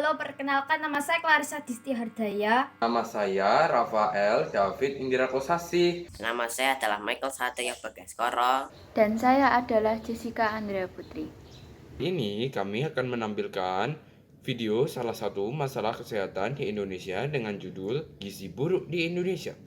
Halo, perkenalkan nama saya Clarissa Disti Hardaya. Nama saya Rafael David Indira Kosasi. Nama saya adalah Michael Satrio Bagaskoro. Dan saya adalah Jessica Andrea Putri. Ini kami akan menampilkan video salah satu masalah kesehatan di Indonesia dengan judul Gizi Buruk di Indonesia.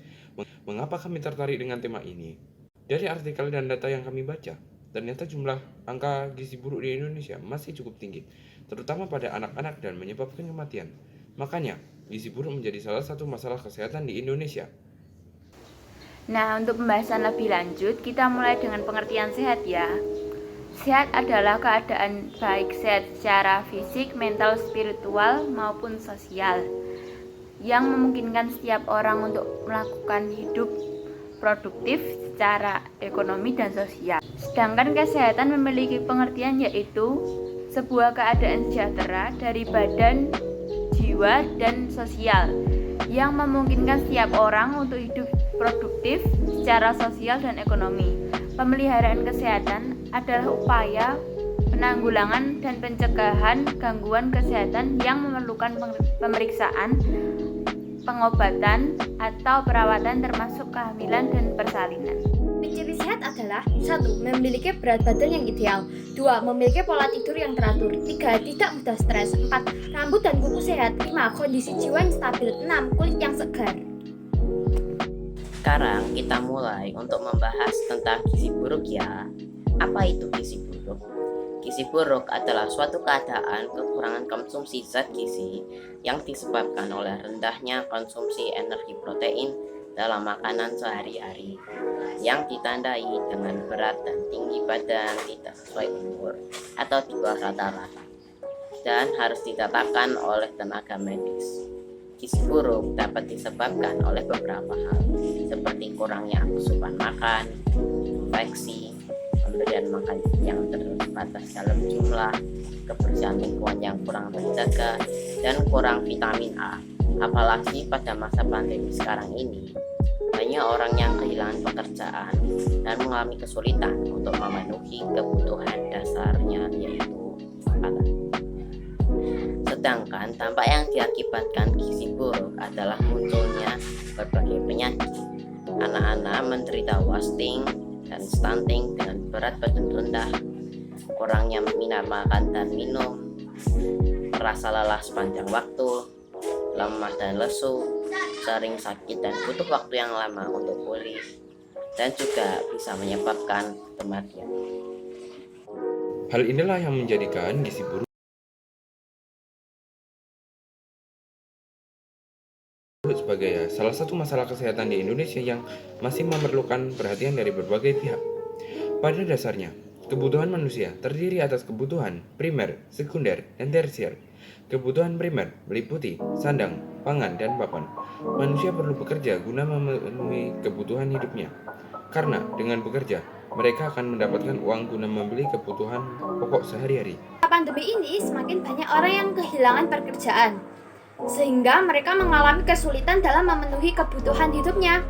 Mengapa kami tertarik dengan tema ini? Dari artikel dan data yang kami baca, ternyata jumlah angka gizi buruk di Indonesia masih cukup tinggi, terutama pada anak-anak dan menyebabkan kematian. Makanya, gizi buruk menjadi salah satu masalah kesehatan di Indonesia. Nah, untuk pembahasan lebih lanjut, kita mulai dengan pengertian sehat ya. Sehat adalah keadaan baik sehat secara fisik, mental, spiritual, maupun sosial yang memungkinkan setiap orang untuk melakukan hidup produktif secara ekonomi dan sosial. Sedangkan kesehatan memiliki pengertian yaitu sebuah keadaan sejahtera dari badan, jiwa, dan sosial yang memungkinkan setiap orang untuk hidup produktif secara sosial dan ekonomi. Pemeliharaan kesehatan adalah upaya penanggulangan dan pencegahan gangguan kesehatan yang memerlukan pemeriksaan, pengobatan, atau perawatan termasuk kehamilan dan persalinan. Ciri sehat adalah 1. Memiliki berat badan yang ideal. 2. Memiliki pola tidur yang teratur. 3. Tidak mudah stres. 4. Rambut dan kuku sehat. 5. Kondisi jiwa yang stabil. 6. Kulit yang segar. Sekarang kita mulai untuk membahas tentang gizi buruk ya. Apa itu gizi buruk? Gizi buruk adalah suatu keadaan kekurangan konsumsi zat gizi yang disebabkan oleh rendahnya konsumsi energi protein dalam makanan sehari-hari yang ditandai dengan berat dan tinggi badan tidak sesuai umur atau di bawah rata-rata dan harus ditetapkan oleh tenaga medis. Gizi buruk dapat disebabkan oleh beberapa hal seperti kurangnya asupan makan, infeksi, pemberian makan yang terbatas dalam jumlah, kebersihan lingkungan yang kurang terjaga, dan kurang vitamin A. Apalagi pada masa pandemi sekarang ini, banyak orang yang kehilangan pekerjaan dan mengalami kesulitan untuk memenuhi kebutuhan dasarnya yaitu makanan. Sedangkan dampak yang diakibatkan gizi buruk adalah munculnya berbagai penyakit. Anak-anak menderita wasting dan stunting dengan berat badan rendah, kurangnya minat makan dan minum, merasa lelah sepanjang waktu, lemah dan lesu, sering sakit dan butuh waktu yang lama untuk pulih, dan juga bisa menyebabkan kematian. Hal inilah yang menjadikan gizi buruk sebagai salah satu masalah kesehatan di Indonesia yang masih memerlukan perhatian dari berbagai pihak. Pada dasarnya, kebutuhan manusia terdiri atas kebutuhan primer, sekunder, dan tersier. Kebutuhan primer meliputi sandang, pangan, dan papan. Manusia perlu bekerja guna memenuhi kebutuhan hidupnya. Karena dengan bekerja, mereka akan mendapatkan uang guna membeli kebutuhan pokok sehari-hari. Pandemi ini semakin banyak orang yang kehilangan pekerjaan, sehingga mereka mengalami kesulitan dalam memenuhi kebutuhan hidupnya.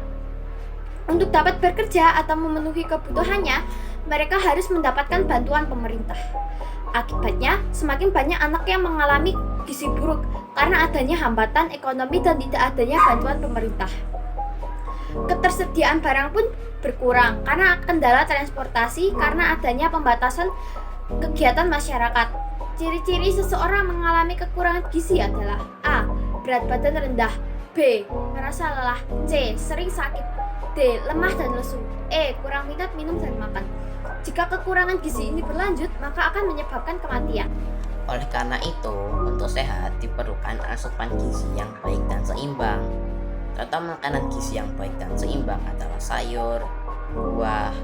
Untuk dapat bekerja atau memenuhi kebutuhannya, mereka harus mendapatkan bantuan pemerintah. Akibatnya, semakin banyak anak yang mengalami gizi buruk karena adanya hambatan ekonomi dan tidak adanya bantuan pemerintah. Ketersediaan barang pun berkurang karena kendala transportasi karena adanya pembatasan kegiatan masyarakat. Ciri-ciri seseorang mengalami kekurangan gizi adalah A. Berat badan rendah. B. Merasa lelah. C. Sering sakit. D. Lemah dan lesu. E. Kurang minat minum dan makan. Jika kekurangan gizi ini berlanjut, maka akan menyebabkan kematian. Oleh karena itu, untuk sehat diperlukan asupan gizi yang baik dan seimbang. Contoh makanan gizi yang baik dan seimbang adalah sayur, buah,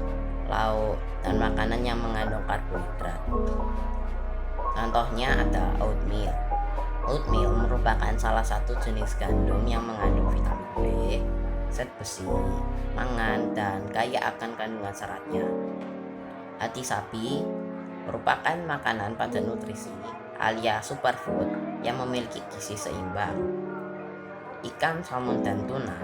lauk, dan makanan yang mengandung karbohidrat. Contohnya ada oatmeal. Oatmeal merupakan salah satu jenis gandum yang mengandung vitamin B, zat besi, mangan, dan kaya akan kandungan seratnya. Hati sapi merupakan makanan pada nutrisi alias superfood yang memiliki gizi seimbang. Ikan, salmon, dan tuna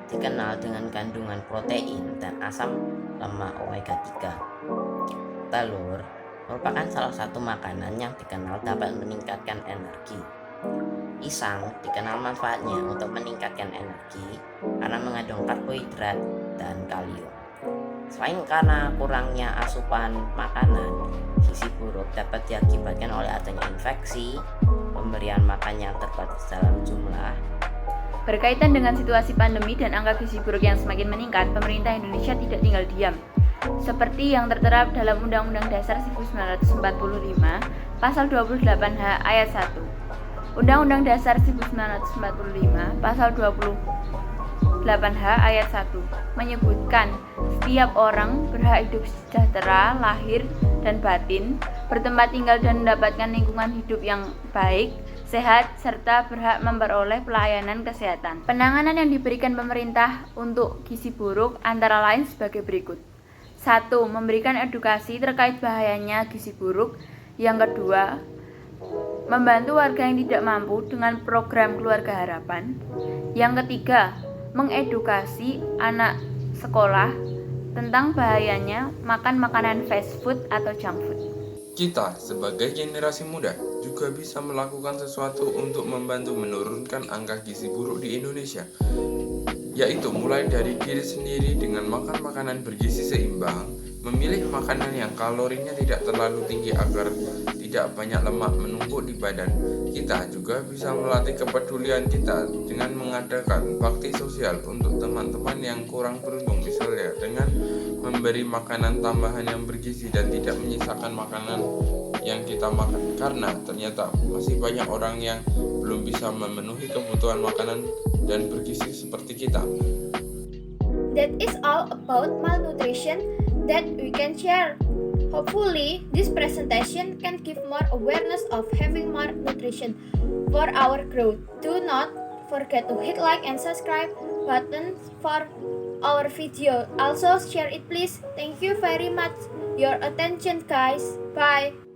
dikenal dengan kandungan protein dan asam lemak omega 3. Telur merupakan salah satu makanan yang dikenal dapat meningkatkan energi. Pisang dikenal manfaatnya untuk meningkatkan energi karena mengandung karbohidrat dan kalium. Selain karena kurangnya asupan makanan, gizi buruk dapat diakibatkan oleh adanya infeksi, pemberian makan yang terbatas dalam jumlah. Berkaitan dengan situasi pandemi dan angka gizi buruk yang semakin meningkat, pemerintah Indonesia tidak tinggal diam. Seperti yang tertera dalam Undang-Undang Dasar 1945, Pasal 28H Ayat 1. Undang-Undang Dasar 1945, Pasal 28H Ayat 1 menyebutkan setiap orang berhak hidup sejahtera, lahir dan batin, bertempat tinggal dan mendapatkan lingkungan hidup yang baik, sehat, serta berhak memperoleh pelayanan kesehatan. Penanganan yang diberikan pemerintah untuk gizi buruk antara lain sebagai berikut. 1. Memberikan edukasi terkait bahayanya gizi buruk. Yang kedua, membantu warga yang tidak mampu dengan program Keluarga Harapan. Yang ketiga, mengedukasi anak sekolah tentang bahayanya makan makanan fast food atau junk food. Kita sebagai generasi muda juga bisa melakukan sesuatu untuk membantu menurunkan angka gizi buruk di Indonesia, yaitu mulai dari diri sendiri dengan makan makanan bergizi seimbang, memilih makanan yang kalorinya tidak terlalu tinggi agar tidak banyak lemak menumpuk di badan. Kita juga bisa melatih kepedulian kita dengan mengadakan bakti sosial untuk teman-teman yang kurang beruntung, misalnya dengan memberi makanan tambahan yang bergizi dan tidak menyisakan makanan yang kita makan, karena ternyata masih banyak orang yang belum bisa memenuhi kebutuhan makanan dan bergizi seperti kita. That is all about malnutrition that we can share. Hopefully, this presentation can give more awareness of having more nutrition for our growth. Do not forget to hit like and subscribe button for our video. Also share it please. Thank you very much your attention guys. Bye.